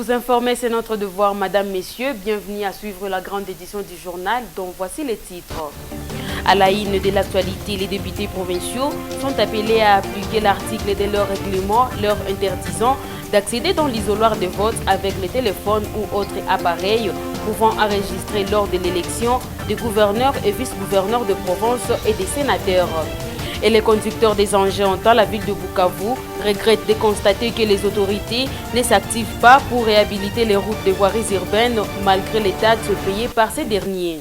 Vous informer, c'est notre devoir, Madame, Messieurs. Bienvenue à suivre la grande édition du journal dont voici les titres. À la une de l'actualité, les députés provinciaux sont appelés à appliquer l'article de leur règlement leur interdisant d'accéder dans l'isoloir de vote avec les téléphones ou autres appareils pouvant enregistrer lors de l'élection des gouverneurs et vice-gouverneurs de province et des sénateurs. Et les conducteurs des engins dans la ville de Bukavu regrettent de constater que les autorités ne s'activent pas pour réhabiliter les routes de voiries urbaines malgré les taxes payées par ces derniers.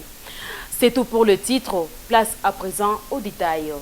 C'est tout pour le titre. Place à présent aux détails.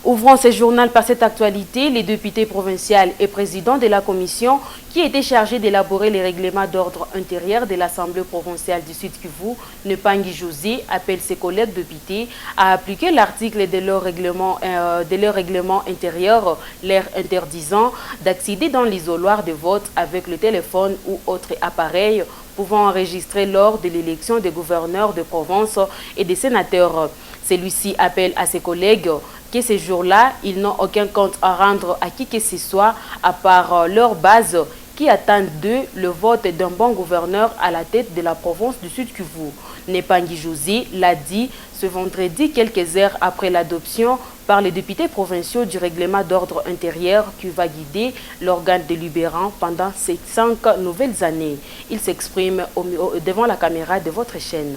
Ouvrons ce journal par cette actualité, les députés provinciaux et présidents de la commission qui étaient chargés d'élaborer les règlements d'ordre intérieur de l'Assemblée provinciale du Sud-Kivu, Nepangi José, appelle ses collègues députés à appliquer l'article de leur règlement intérieur, leur interdisant d'accéder dans l'isoloir de vote avec le téléphone ou autre appareil pouvant enregistrer lors de l'élection des gouverneurs de province et des sénateurs. Celui-ci appelle à ses collègues que ces jours-là, ils n'ont aucun compte à rendre à qui que ce soit à part leur base qui attendent d'eux le vote d'un bon gouverneur à la tête de la province du Sud-Kivu. Nepangi José l'a dit ce vendredi, quelques heures après l'adoption par les députés provinciaux du règlement d'ordre intérieur qui va guider l'organe délibérant pendant ces 5 nouvelles années. Il s'exprime devant la caméra de votre chaîne.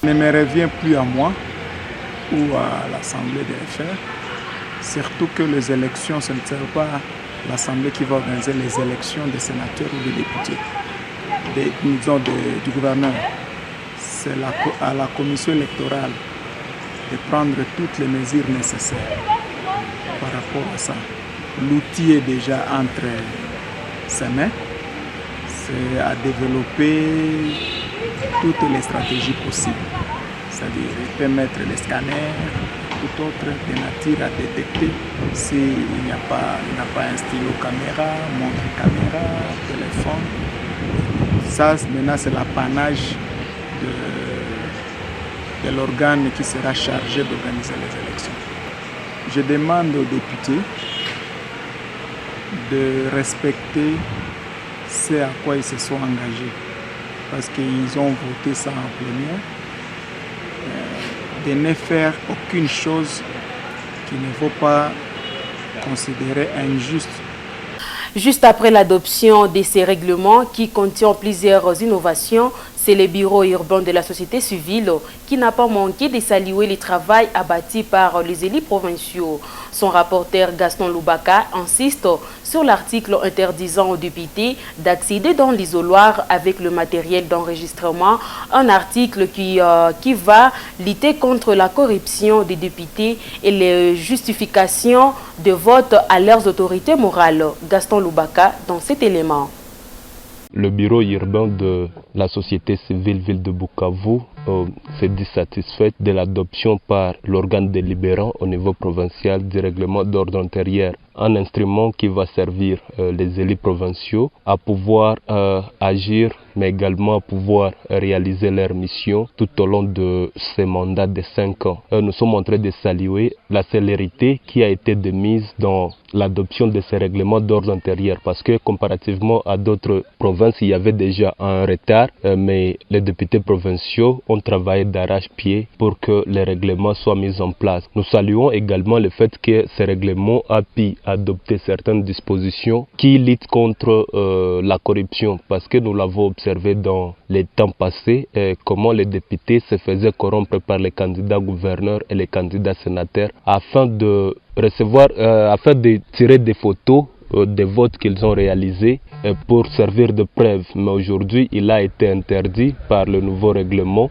Il ne me revient plus à moi ou à l'Assemblée des FR, surtout que les élections, ce ne sera pas l'Assemblée qui va organiser les élections des sénateurs ou des députés, du gouverneur. C'est à la commission électorale de prendre toutes les mesures nécessaires par rapport à ça. L'outil est déjà entre ses mains, c'est à développer toutes les stratégies possibles. C'est-à-dire, il peut mettre les scanners, tout autre de nature à détecter s'il n'y a pas un stylo caméra, montre caméra, téléphone. Ça, maintenant, c'est l'apanage de l'organe qui sera chargé d'organiser les élections. Je demande aux députés de respecter ce à quoi ils se sont engagés, parce qu'ils ont voté ça en plénière. De ne faire aucune chose qui ne vaut pas considérer injuste. Juste après l'adoption de ces règlements qui contiennent plusieurs innovations, c'est le bureau urbain de la société civile qui n'a pas manqué de saluer le travail abattu par les élus provinciaux. Son rapporteur Gaston Loubaka insiste sur l'article interdisant aux députés d'accéder dans l'isoloir avec le matériel d'enregistrement, un article qui va lutter contre la corruption des députés et les justifications de vote à leurs autorités morales. Gaston Loubaka dans cet élément. Le bureau urbain de la société civile ville de Bukavu s'est dit satisfait de l'adoption par l'organe délibérant au niveau provincial du règlement d'ordre intérieur. Un instrument qui va servir les élus provinciaux à pouvoir agir, mais également à pouvoir réaliser leur mission tout au long de ces mandats de 5 ans. Nous sommes en train de saluer la célérité qui a été démise dans l'adoption de ces règlements d'ordre intérieur, parce que comparativement à d'autres provinces, il y avait déjà un retard, mais les députés provinciaux ont travaillé d'arrache-pied pour que les règlements soient mis en place. Nous saluons également le fait que ces règlements a pu adopter certaines dispositions qui luttent contre la corruption, parce que nous l'avons observé dans les temps passés, comment les députés se faisaient corrompre par les candidats gouverneurs et les candidats sénateurs afin de tirer des photos des votes qu'ils ont réalisés pour servir de preuve. Mais aujourd'hui, il a été interdit par le nouveau règlement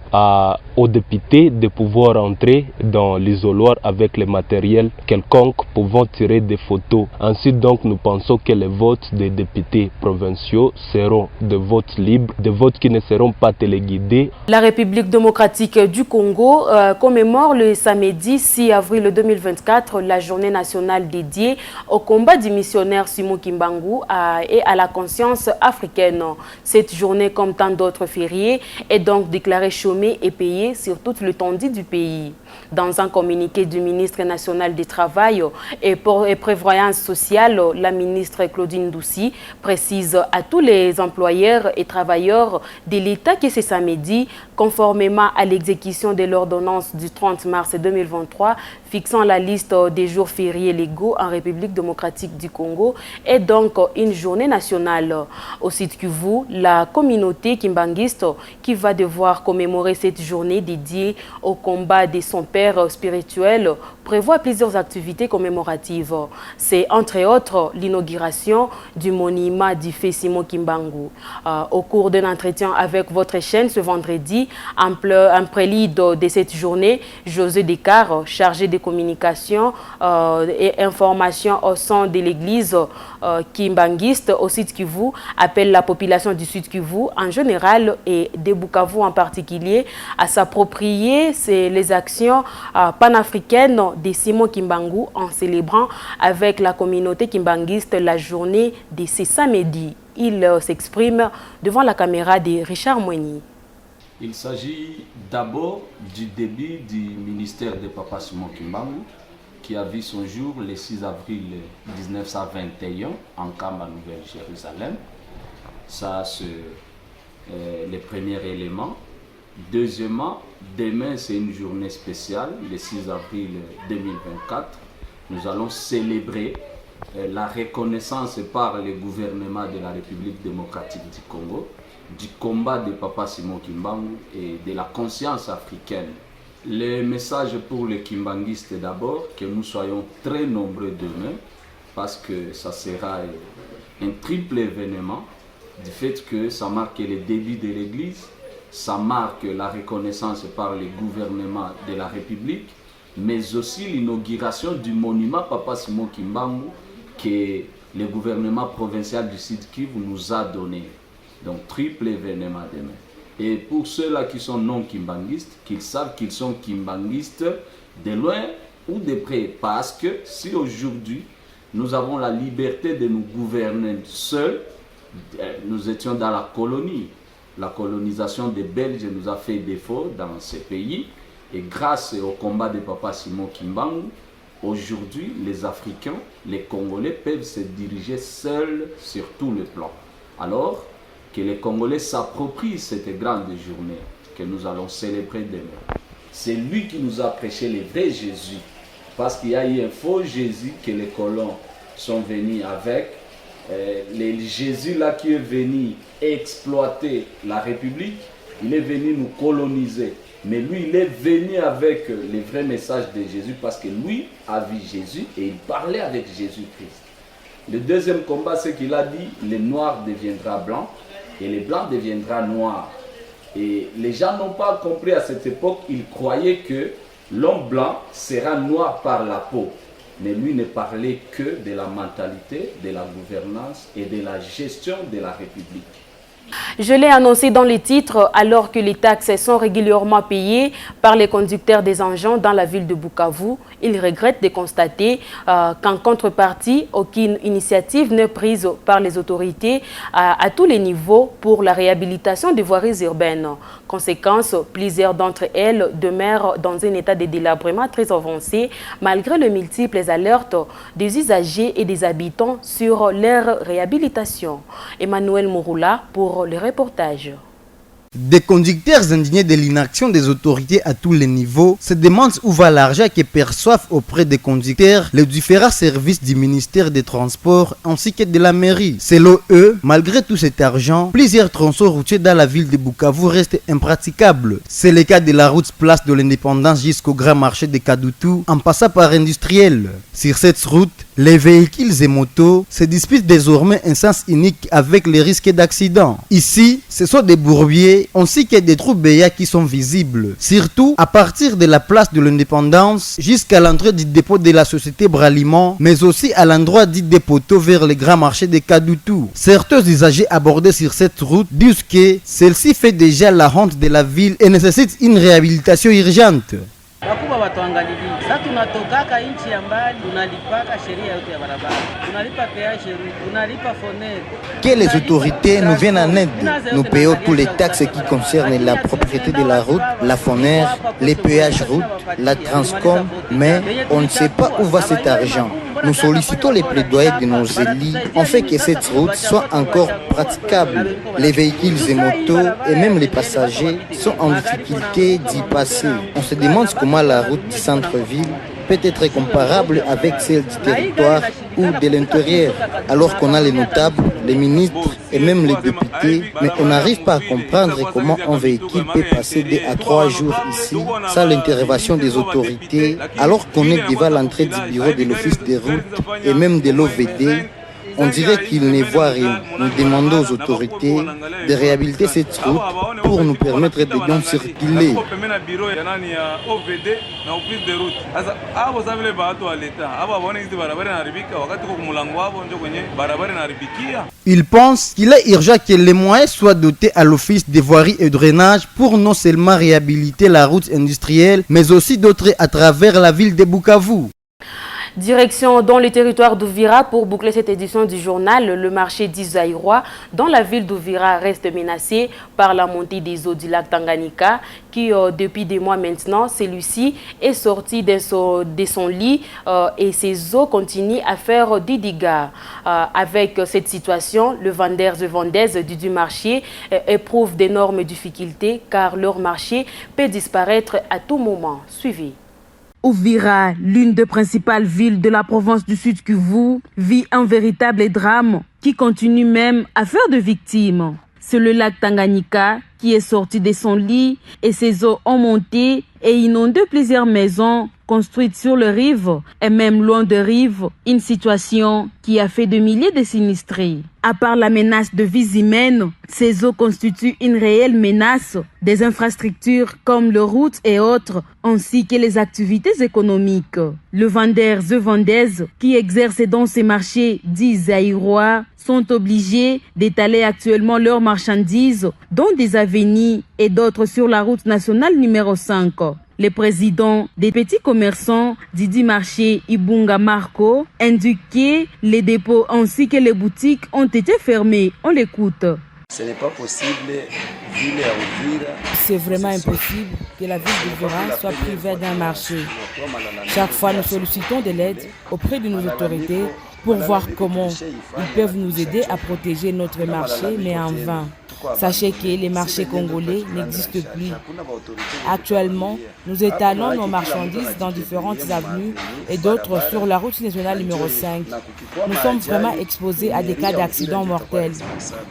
aux députés de pouvoir entrer dans l'isoloir avec le matériel quelconque pouvant tirer des photos. Ainsi donc, nous pensons que les votes des députés provinciaux seront des votes libres, des votes qui ne seront pas téléguidés. La République démocratique du Congo commémore le samedi 6 avril 2024 la journée nationale dédiée au combat du missionnaire révolutionnaire Simon Kimbangu et à la conscience africaine. Cette journée, comme tant d'autres fériés, est donc déclarée chômée et payée sur toute l'étendue du pays. Dans un communiqué du ministre national du Travail et Prévoyance sociale, la ministre Claudine Doucy précise à tous les employeurs et travailleurs de l'État que ce samedi, conformément à l'exécution de l'ordonnance du 30 mars 2023 fixant la liste des jours fériés légaux en République démocratique du Congo, est donc une journée nationale. Au Sud Kivu, la communauté kimbanguiste qui va devoir commémorer cette journée dédiée au combat de son père spirituel prévoit plusieurs activités commémoratives. C'est entre autres l'inauguration du monument du fait Simon Kimbangu. Au cours d'un entretien avec votre chaîne ce vendredi, en prélude de cette journée, José Descartes, chargé de communication et information au sein de l'église kimbanguiste au Sud Kivu, appelle la population du Sud Kivu en général et de Bukavu en particulier à s'approprier les actions panafricaines de Simon Kimbangu en célébrant avec la communauté kimbanguiste la journée de ce samedi. Il s'exprime devant la caméra de Richard Moigny. Il s'agit d'abord du début du ministère de Papa Simon Kimbangu qui a vu son jour le 6 avril 1921 en Kamba, Nouvelle-Jérusalem. Ça, c'est le premier élément. Deuxièmement, demain, c'est une journée spéciale, le 6 avril 2024. Nous allons célébrer la reconnaissance par le gouvernement de la République démocratique du Congo du combat de Papa Simon Kimbangu et de la conscience africaine. Le message pour les kimbanguistes d'abord, que nous soyons très nombreux demain, parce que ça sera un triple événement, du fait que ça marque le début de l'Église, ça marque la reconnaissance par le gouvernement de la République, mais aussi l'inauguration du monument Papa Simon Kimbangu que le gouvernement provincial du Sud Kivu nous a donné. Donc triple événement demain. Et pour ceux-là qui sont non kimbanguistes, qu'ils savent qu'ils sont kimbanguistes de loin ou de près. Parce que si aujourd'hui nous avons la liberté de nous gouverner seuls, nous étions dans la colonie. La colonisation des Belges nous a fait défaut dans ces pays. Et grâce au combat de Papa Simon Kimbangu, aujourd'hui les Africains, les Congolais peuvent se diriger seuls sur tout le plan. Alors que les Congolais s'approprient cette grande journée que nous allons célébrer demain. C'est lui qui nous a prêché le vrai Jésus. Parce qu'il y a eu un faux Jésus que les colons sont venus avec. Le Jésus là qui est venu exploiter la République, il est venu nous coloniser. Mais lui, il est venu avec le vrai message de Jésus parce que lui a vu Jésus et il parlait avec Jésus-Christ. Le deuxième combat, c'est qu'il a dit, le noir deviendra blanc et le blanc deviendra noir. Et les gens n'ont pas compris à cette époque, ils croyaient que l'homme blanc sera noir par la peau. Mais lui ne parlait que de la mentalité, de la gouvernance et de la gestion de la République. Je l'ai annoncé dans les titres, alors que les taxes sont régulièrement payées par les conducteurs des engins dans la ville de Bukavu, ils regrettent de constater qu'en contrepartie, aucune initiative n'est prise par les autorités à tous les niveaux pour la réhabilitation des voiries urbaines. Conséquence, plusieurs d'entre elles demeurent dans un état de délabrement très avancé, malgré les multiples alertes des usagers et des habitants sur leur réhabilitation. Emmanuel Mouroula pour le reportage. Des conducteurs indignés de l'inaction des autorités à tous les niveaux se demandent où va l'argent que perçoivent auprès des conducteurs les différents services du ministère des Transports ainsi que de la mairie. Selon eux, malgré tout cet argent, plusieurs tronçons routiers dans la ville de Bukavu restent impraticables. C'est le cas de la route Place de l'Indépendance jusqu'au grand marché de Kadutu en passant par Industriel. Sur cette route, les véhicules et motos se disputent désormais un sens unique avec les risques d'accident. Ici, ce sont des bourbiers ainsi que des trous béats qui sont visibles, surtout à partir de la place de l'Indépendance jusqu'à l'entrée du dépôt de la société Braliment, mais aussi à l'endroit dit des poteaux vers le grand marché de Kadutu. Certains usagers abordés sur cette route disent que celle-ci fait déjà la honte de la ville et nécessite une réhabilitation urgente. naomba watuangalilie. Sasa tunatokaka nchi ya mbali, tunalipaka sheria yote ya barabara, tunalipa péage, tunalipa fonere. Que les autorités nous viennent en aide. Nous payons tous les taxes qui concernent la propriété de la route, la fonère, les péages route, la Transcom, mais on ne sait pas où va cet argent. Nous sollicitons les plaidoyers de nos élus en fait que cette route soit encore praticable. Les véhicules et motos et même les passagers sont en difficulté d'y passer. On se demande comment la route du centre-ville peut être comparable avec celle du territoire ou de l'intérieur, alors qu'on a les notables, les ministres et même les députés, mais on n'arrive pas à comprendre comment un véhicule peut passer 2 à 3 jours ici sans l'intervention des autorités, alors qu'on est devant l'entrée du bureau de l'office des routes et même de l'OVD. On dirait qu'ils ne voient rien. Nous demandons aux autorités de réhabiliter cette route pour nous permettre de bien circuler. Il pense qu'il est urgent que les moyens soient dotés à l'Office des voiries et drainage pour non seulement réhabiliter la route industrielle, mais aussi d'autres à travers la ville de Bukavu. Direction dans le territoire d'Ouvira pour boucler cette édition du journal. Le marché d'Izaïrois dans la ville d'Ouvira reste menacé par la montée des eaux du lac Tanganyika qui, depuis des mois maintenant, celui-ci est sorti de son lit et ses eaux continuent à faire des dégâts. Avec cette situation, les vendeurs et vendeuses du marché éprouvent d'énormes difficultés car leur marché peut disparaître à tout moment. Suivez. Ouvira, l'une des principales villes de la province du Sud Kivu, vit un véritable drame qui continue même à faire de victimes. C'est le lac Tanganyika qui est sorti de son lit et ses eaux ont monté et inondé plusieurs maisons construites sur le rive et même loin de rive, une situation qui a fait de milliers de sinistrés. À part la menace de vies humaines, ces eaux constituent une réelle menace des infrastructures comme les routes et autres, ainsi que les activités économiques. Les vendeurs et vendeuses qui exercent dans ces marchés dits zaïrois sont obligés d'étaler actuellement leurs marchandises dans des avenues et d'autres sur la route nationale numéro 5. Le président des petits commerçants Didi Marché Ibunga Marco indique que les dépôts ainsi que les boutiques ont été fermés. On l'écoute. Ce n'est pas possible. C'est vraiment impossible que la ville d'Ouvira soit privée d'un marché. Chaque fois, nous sollicitons de l'aide auprès de nos autorités pour voir comment ils peuvent nous aider à protéger notre marché, mais en vain. Sachez que les marchés congolais n'existent plus. Actuellement, nous étalons nos marchandises dans différentes avenues et d'autres sur la route nationale numéro 5. Nous sommes vraiment exposés à des cas d'accidents mortels.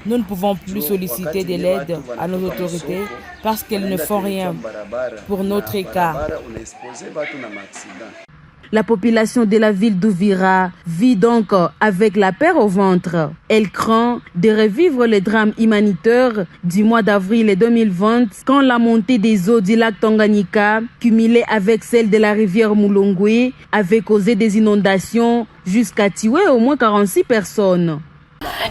Nous ne pouvons plus solliciter de l'aide à nos autorités parce qu'elles ne font rien pour notre cas. La population de la ville d'Ouvira vit donc avec la peur au ventre. Elle craint de revivre le drame humanitaire du mois d'avril 2020 quand la montée des eaux du lac Tanganyika, cumulée avec celle de la rivière Mulongwe, avait causé des inondations jusqu'à tuer au moins 46 personnes.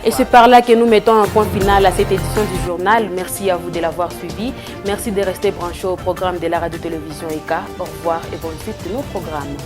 Et c'est par là que nous mettons un point final à cette édition du journal. Merci à vous de l'avoir suivi. Merci de rester branchés au programme de la radio-télévision ECA. Au revoir et bonne suite de nos programmes.